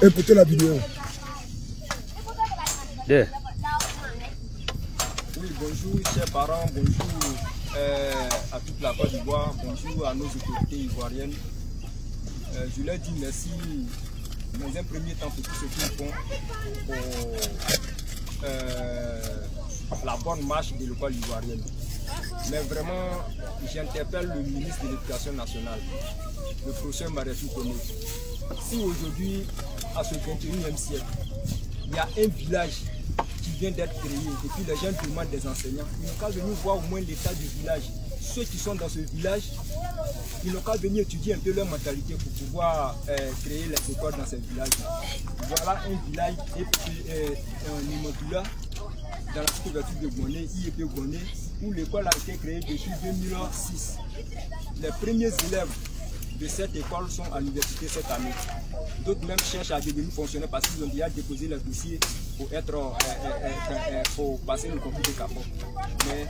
Écoutez la vidéo. Yeah. Oui, bonjour chers parents, bonjour à toute la Côte d'Ivoire, bonjour à nos autorités ivoiriennes. Je leur dis merci dans un premier temps pour tout ce qu'ils font pour la bonne marche de l'école ivoirienne. Mais vraiment, j'interpelle le ministre de l'Éducation nationale, le professeur Mariatou Koné. Si aujourd'hui, à ce 21e siècle, il y a un village qui vient d'être créé et puis les gens demandent des enseignants, ils n'ont qu'à venir voir au moins l'état du village. Ceux qui sont dans ce village, ils n'ont qu'à venir étudier un peu leur mentalité pour pouvoir créer les écoles dans ces villages. Voilà un village en Imotula, dans la préfecture de Goné, IEP Goné, où l'école a été créée depuis 2006. Les premiers élèves de cette école sont à l'université cette année. D'autres même cherchent à devenir fonctionnaires parce qu'ils ont déjà déposé leur dossier pour passer le concours de Capot. Mais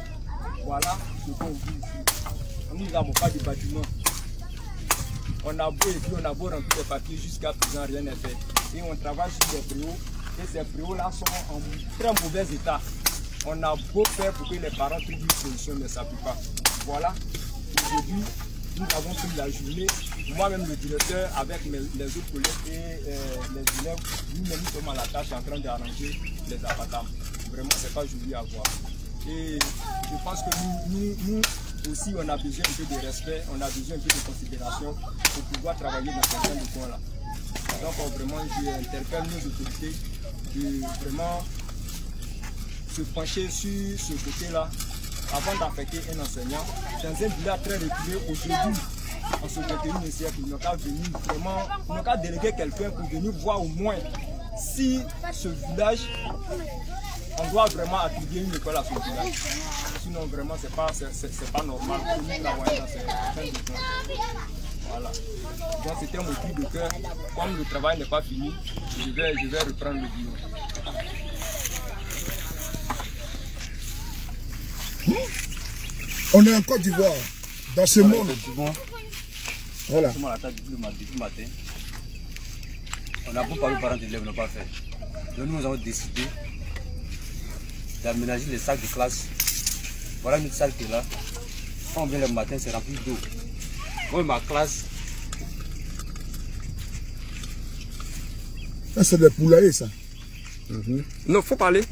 voilà ce qu'on vit ici. Nous n'avons pas de bâtiment. On a beau écrire, on a beau remplir les papiers, jusqu'à présent rien n'est fait. Et on travaille sur des préaux, et ces préaux-là sont en très mauvais état. On a beau faire pour que les parents trouvent une solution, mais ça ne peut pas. Voilà, aujourd'hui, nous avons pris la journée, moi-même le directeur, avec les autres collègues et les élèves, nous-mêmes sommes à la tâche en train d'arranger les appartements. Vraiment, ce n'est pas joli à voir. Et je pense que nous aussi, on a besoin un peu de respect, on a besoin un peu de considération pour pouvoir travailler dans ce genre de coin-là. Donc vraiment, j'interpelle nos autorités de vraiment se pencher sur ce côté-là avant d'affecter un enseignant dans un village très reculé aujourd'hui, en ce 21e siècle. Ils n'ont qu'à venir vraiment, ils n'ont qu'à déléguer quelqu'un pour venir voir au moins si ce village, on doit vraiment attribuer une école à ce village. Sinon vraiment c'est pas normal que nous travaillions dans ces chaînes de points. Voilà. Donc c'était mon cri de cœur. Comme le travail n'est pas fini, je vais reprendre le boulot. On est en Côte d'Ivoire, dans ce monde. Voilà. Nous sommes à la table depuis le matin. On a beau parler aux parents d'élèves, n'ont pas fait. Donc nous avons décidé d'aménager les salles de classe. Voilà une salle qui est là. Quand on vient le matin, c'est rempli d'eau. Moi, ma classe. Ça, c'est des poulaillers, ça. Non, il faut parler.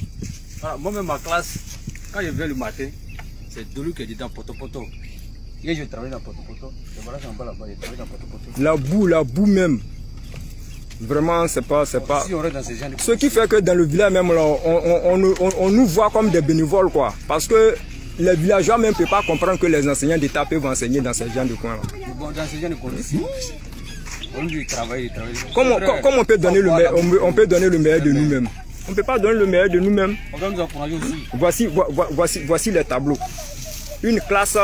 Voilà, moi-même, ma classe, quand je viens le matin, c'est de l'eau qui est dedans, poto-poto. Hier, je travaille dans poto-poto. Et voilà, c'est en bas là-bas, je travaille dans poto-poto. La boue même. Vraiment, c'est pas. Si on reste dans ces gens de ce qui fait que dans le village même, là, on nous voit comme des bénévoles, quoi. Parce que les villageois même ne peuvent pas comprendre que les enseignants d'État peuvent enseigner dans ces gens de coins-là. Bon, dans ces gens de conditions, on lui travaille. Comment on peut donner le meilleur, on peut donner le meilleur de nous-mêmes? On ne peut pas donner le meilleur de nous-mêmes. On doit nous encourager aussi. Voici les tableaux. Une classe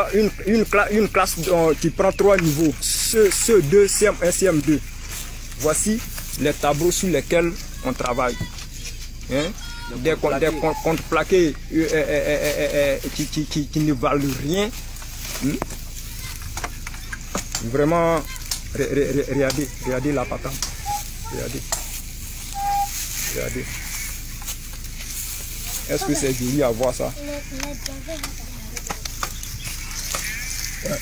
qui prend 3 niveaux. CE2, CM1, CM2. Voici les tableaux sur lesquels on travaille. Hein? Des contreplaqués qui ne valent rien. Vraiment, regardez la patente. Regardez. Est-ce que c'est joli à voir ça? Ouais.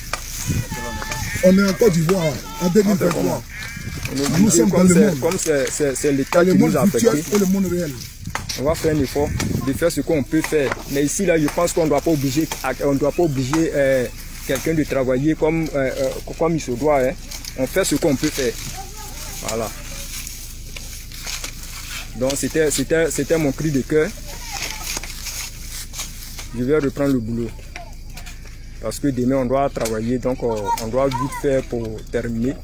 On est en Côte d'Ivoire en 2023. Nous sommes dans le monde. Comme c'est l'État qui nous a affectés. Et le monde réel. On va faire un effort de faire ce qu'on peut faire. Mais ici, là, je pense qu'on ne doit pas obliger quelqu'un de travailler comme il se doit. Hein. On fait ce qu'on peut faire. Voilà. Donc, c'était mon cri de cœur. Je vais reprendre le boulot. Parce que demain, on doit travailler. Donc, on doit vite faire pour terminer.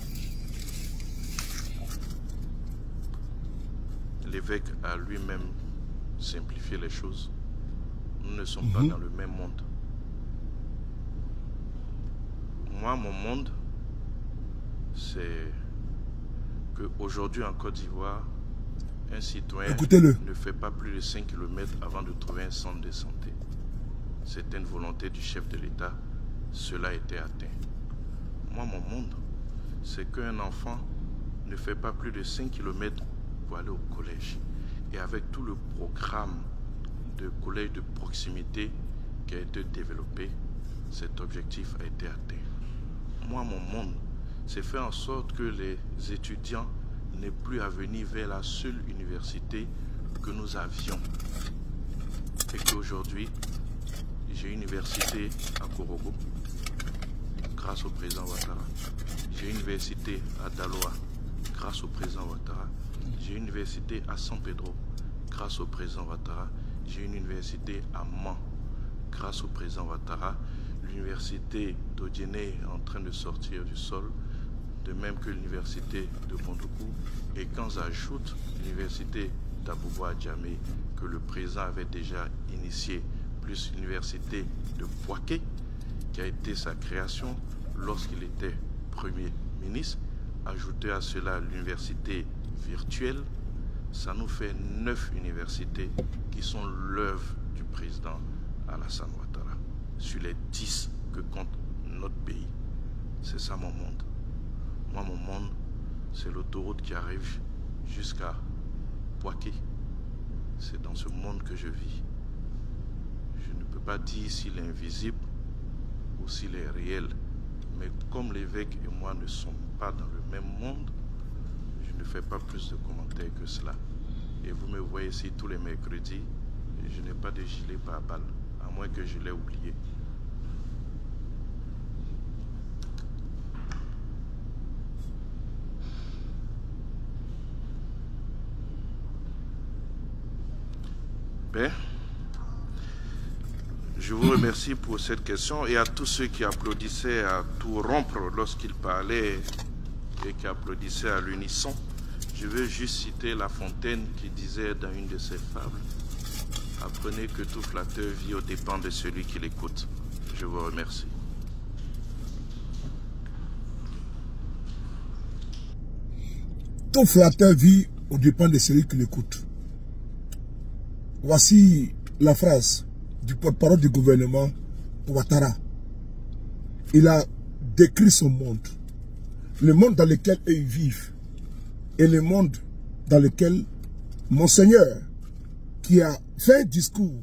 L'évêque a lui-même simplifié les choses. Nous ne sommes pas dans le même monde. Moi, mon monde, c'est qu'aujourd'hui en Côte d'Ivoire, un citoyen ne fait pas plus de 5 km avant de trouver un centre de santé. C'était une volonté du chef de l'État. Cela a été atteint. Moi, mon monde, c'est qu'un enfant ne fait pas plus de 5 km pour aller au collège. Et avec tout le programme de collège de proximité qui a été développé, cet objectif a été atteint. Moi, mon monde, c'est faire en sorte que les étudiants n'aient plus à venir vers la seule université que nous avions. Et qu'aujourd'hui, j'ai une université à Korogo, grâce au président Ouattara. J'ai une université à Daloa, grâce au président Ouattara. J'ai une université à San Pedro, grâce au président Ouattara. J'ai une université à Mans, grâce au président Ouattara. L'université d'Odiene est en train de sortir du sol, de même que l'université de Mondoukou. Et quand j'ajoute l'université d'Abouba-Djamé, que le président avait déjà initié, plus l'université de Bouaké, qui a été sa création lorsqu'il était Premier ministre, ajouter à cela l'université virtuelle, ça nous fait 9 universités qui sont l'œuvre du président Alassane Ouattara, sur les 10 que compte notre pays. C'est ça mon monde. Moi, mon monde, c'est l'autoroute qui arrive jusqu'à Bouaké. C'est dans ce monde que je vis. Je ne peux pas dire s'il est invisible ou s'il est réel. Mais comme l'évêque et moi ne sommes pas dans le même monde, je ne fais pas plus de commentaires que cela. Et vous me voyez ici tous les mercredis, et je n'ai pas de gilet pare-balles, à moins que je l'ai oublié. Ben, je vous remercie pour cette question et à tous ceux qui applaudissaient à tout rompre lorsqu'il parlait et qui applaudissaient à l'unisson. Je veux juste citer La Fontaine qui disait dans une de ses fables: apprenez que tout flatteur vit aux dépens de celui qui l'écoute. Je vous remercie. Tout flatteur vit aux dépens de celui qui l'écoute. Voici la phrase du porte-parole du gouvernement, Ouattara. Il a décrit son monde, le monde dans lequel ils vivent, et le monde dans lequel Monseigneur, qui a fait un discours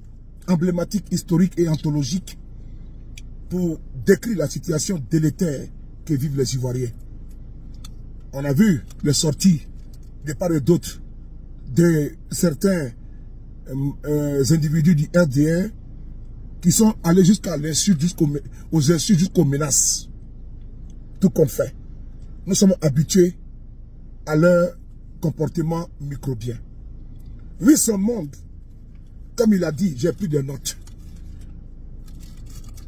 emblématique, historique et anthologique pour décrire la situation délétère que vivent les Ivoiriens. On a vu les sorties de part et d'autre de certains individus du RDR qui sont allés jusqu'à l'insulte, aux insultes, jusqu'aux menaces. Tout qu'on fait. Nous sommes habitués à leur comportement microbien. Oui, ce monde, comme il a dit, j'ai pris des notes.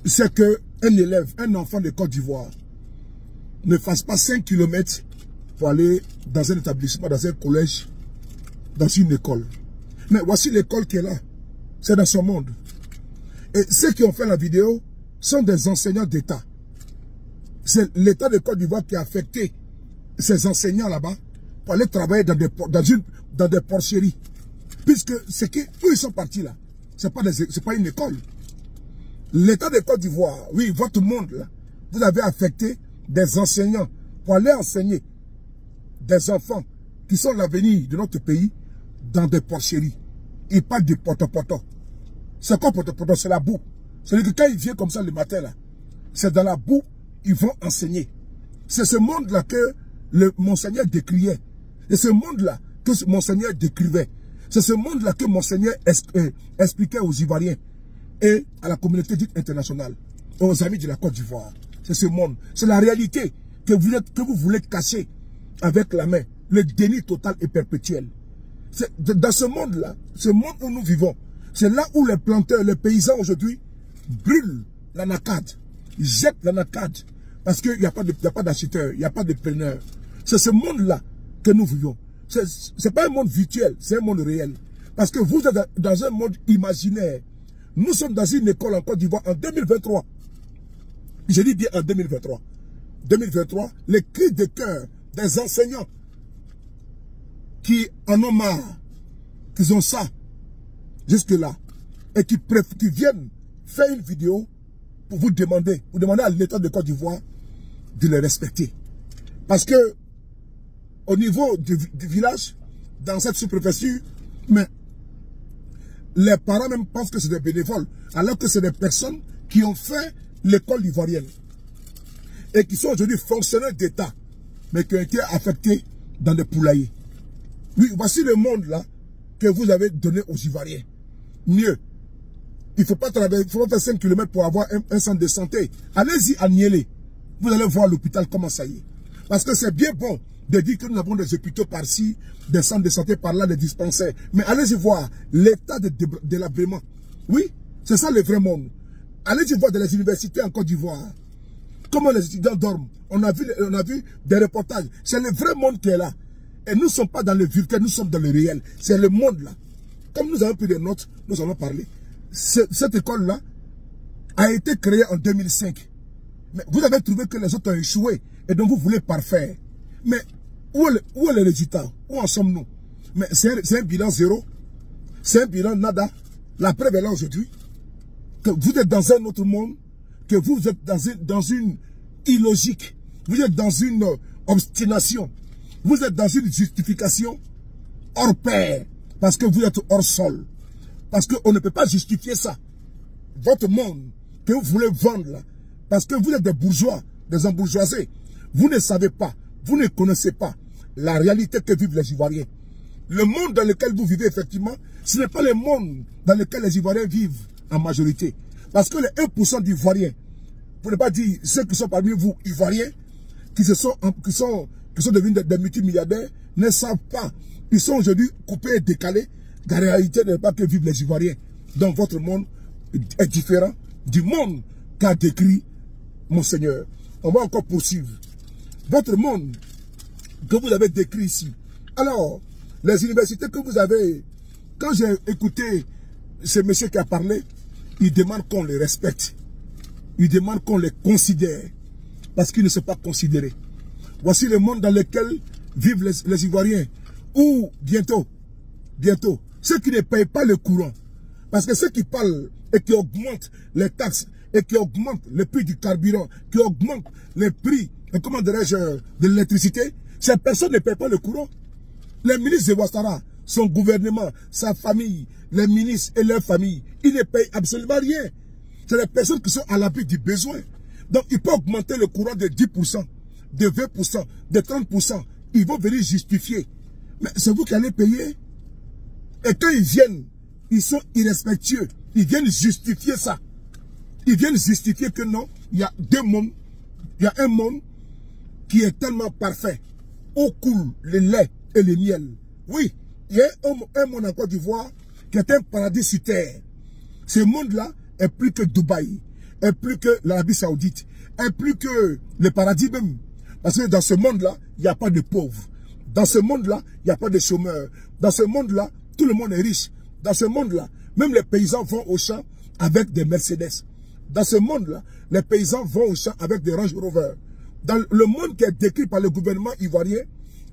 C'est qu'un élève, un enfant de Côte d'Ivoire, ne fasse pas 5 km pour aller dans un établissement, dans un collège, dans une école. Mais voici l'école qui est là. C'est dans son monde. Et ceux qui ont fait la vidéo sont des enseignants d'État. C'est l'État de Côte d'Ivoire qui a affecté ces enseignants là-bas pour aller travailler dans des porcheries. Puisque c'est où ils sont partis là. C'est pas une école. L'État de Côte d'Ivoire, oui, votre monde là, vous avez affecté des enseignants pour aller enseigner des enfants qui sont l'avenir de notre pays dans des porcheries. Ils parlent du poto-poto. C'est quoi poto-poto? C'est la boue. C'est-à-dire que quand ils viennent comme ça le matin là, c'est dans la boue, ils vont enseigner. C'est ce monde-là que le Monseigneur décriait. C'est ce monde-là que Monseigneur décrivait. C'est ce monde-là que Monseigneur expliquait aux Ivoiriens et à la communauté dite internationale, aux amis de la Côte d'Ivoire. C'est ce monde. C'est la réalité que vous voulez cacher avec la main. Le déni total et perpétuel. Dans ce monde-là, ce monde où nous vivons, c'est là où les planteurs, les paysans aujourd'hui brûlent l'anacade. Ils jettent l'anacade parce qu'il n'y a pas d'acheteur, il n'y a pas de preneur. C'est ce monde-là que nous vivons. Ce n'est pas un monde virtuel, c'est un monde réel. Parce que vous êtes dans un monde imaginaire. Nous sommes dans une école en Côte d'Ivoire en 2023. Je dis bien en 2023. 2023, les cris de cœur des enseignants qui en ont marre, qui ont ça jusque-là, et qui viennent faire une vidéo pour vous demander à l'État de Côte d'Ivoire de les respecter. Parce que au niveau du village, dans cette sous-préfecture, mais les parents même pensent que c'est des bénévoles, alors que c'est des personnes qui ont fait l'école ivoirienne et qui sont aujourd'hui fonctionnaires d'État, mais qui ont été affectés dans des poulaillers. Oui, voici le monde là que vous avez donné aux Ivoiriens. Mieux, il ne faut pas travailler, il faut pas faire 5 km pour avoir un centre de santé. Allez-y à Niélé. Vous allez voir l'hôpital comment ça y est. Parce que c'est bien bon de dire que nous avons des hôpitaux par-ci, des centres de santé par-là, des dispensaires. Mais allez-y voir l'état de délabrement. Oui, c'est ça le vrai monde. Allez-y voir dans les universités en Côte d'Ivoire. Comment les étudiants dorment. On a vu des reportages. C'est le vrai monde qui est là. Et nous ne sommes pas dans le virtuel, nous sommes dans le réel. C'est le monde là. Comme nous avons pris des notes, nous allons parler. Cette école-là a été créée en 2005. Mais vous avez trouvé que les autres ont échoué. Et donc vous voulez parfaire. Mais où est le résultat? Où en sommes-nous? Mais c'est un bilan zéro. C'est un bilan nada. La preuve est là aujourd'hui. Que vous êtes dans un autre monde. Que vous êtes dans une illogique. Vous êtes dans une obstination. Vous êtes dans une justification hors pair. Parce que vous êtes hors sol. Parce qu'on ne peut pas justifier ça. Votre monde que vous voulez vendre là. Parce que vous êtes des bourgeois, des embourgeoisés. Vous ne savez pas, vous ne connaissez pas la réalité que vivent les Ivoiriens. Le monde dans lequel vous vivez, effectivement, ce n'est pas le monde dans lequel les Ivoiriens vivent en majorité. Parce que les 1% d'Ivoiriens, pour ne pas dire ceux qui sont parmi vous, Ivoiriens, qui sont devenus des multimilliardaires, ne savent pas. Ils sont aujourd'hui coupés et décalés. La réalité n'est pas que vivent les Ivoiriens. Donc votre monde est différent du monde qu'a décrit Monseigneur. On va encore poursuivre. Votre monde que vous avez décrit ici. Alors, les universités que vous avez, quand j'ai écouté ce monsieur qui a parlé, il demande qu'on les respecte. Il demande qu'on les considère. Parce qu'ils ne sont pas considérés. Voici le monde dans lequel vivent les Ivoiriens. Ou bientôt, ceux qui ne payent pas le courant. Parce que ceux qui parlent et qui augmentent les taxes, et qui augmente le prix du carburant, qui augmente les prix, comment dirais-je, de l'électricité, ces personnes ne paient pas le courant. Les ministres de Ouattara, son gouvernement, sa famille, les ministres et leurs familles, ils ne payent absolument rien. C'est les personnes qui sont à l'abri du besoin. Donc, ils peuvent augmenter le courant de 10%, de 20%, de 30%. Ils vont venir justifier. Mais c'est vous qui allez payer. Et quand ils viennent, ils sont irrespectueux. Ils viennent justifier ça. Ils viennent justifier que non, il y a deux mondes. Il y a un monde qui est tellement parfait, où coule le lait et le miel. Oui, il y a un monde en Côte d'Ivoire qui est un paradis sur terre. Ce monde-là est plus que Dubaï, est plus que l'Arabie Saoudite, est plus que le paradis même. Parce que dans ce monde-là, il n'y a pas de pauvres. Dans ce monde-là, il n'y a pas de chômeurs. Dans ce monde-là, tout le monde est riche. Dans ce monde-là, même les paysans vont au champ avec des Mercedes. Dans ce monde-là, les paysans vont au champ avec des Range Rover. Dans le monde qui est décrit par le gouvernement ivoirien,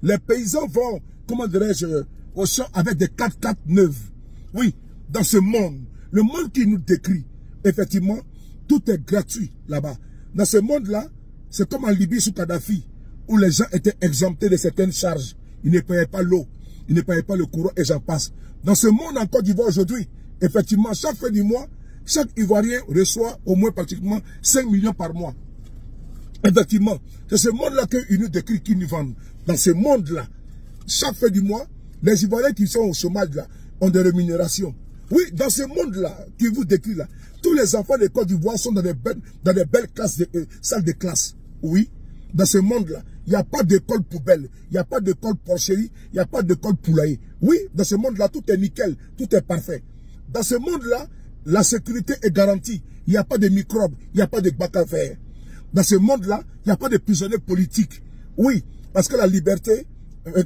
les paysans vont, comment dirais-je, au champ avec des 4x4 neuves. Oui, dans ce monde, le monde qui nous décrit, effectivement, tout est gratuit là-bas. Dans ce monde-là, c'est comme en Libye sous Kadhafi, où les gens étaient exemptés de certaines charges. Ils ne payaient pas l'eau, ils ne payaient pas le courant et j'en passe. Dans ce monde en Côte d'Ivoire aujourd'hui, effectivement, chaque fin du mois, chaque Ivoirien reçoit au moins pratiquement 5 millions par mois. Effectivement, c'est ce monde-là qu'ils nous décrivent, qu'ils nous vendent. Dans ce monde-là, chaque fin du mois, les Ivoiriens qui sont au chômage là, ont des rémunérations. Oui, dans ce monde-là, qui vous décrit là, tous les enfants de Côte d'Ivoire sont dans des belles classes salles de classe. Oui, dans ce monde-là, il n'y a pas d'école poubelle, il n'y a pas d'école porcherie, il n'y a pas d'école poulailler. Oui, dans ce monde-là, tout est nickel, tout est parfait. Dans ce monde-là, la sécurité est garantie. Il n'y a pas de microbes, il n'y a pas de bac à faire. Dans ce monde-là, il n'y a pas de prisonniers politiques. Oui, parce que la liberté,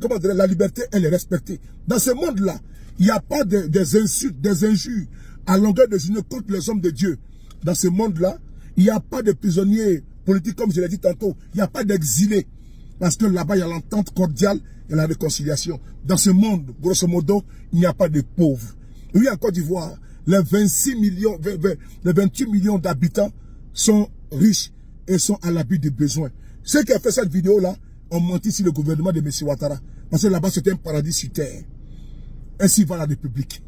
comment dire, la liberté, elle est respectée. Dans ce monde-là, il n'y a pas des insultes, des injures à longueur de journée contre les hommes de Dieu. Dans ce monde-là, il n'y a pas de prisonniers politiques, comme je l'ai dit tantôt. Il n'y a pas d'exilés. Parce que là-bas, il y a l'entente cordiale et la réconciliation. Dans ce monde, grosso modo, il n'y a pas de pauvres. Oui, en Côte d'Ivoire, les 28 millions d'habitants sont riches et sont à l'abri des besoins. Ceux qui ont fait cette vidéo-là ont menti sur le gouvernement de M. Ouattara. Parce que là-bas, c'était un paradis sur terre. Ainsi va la République.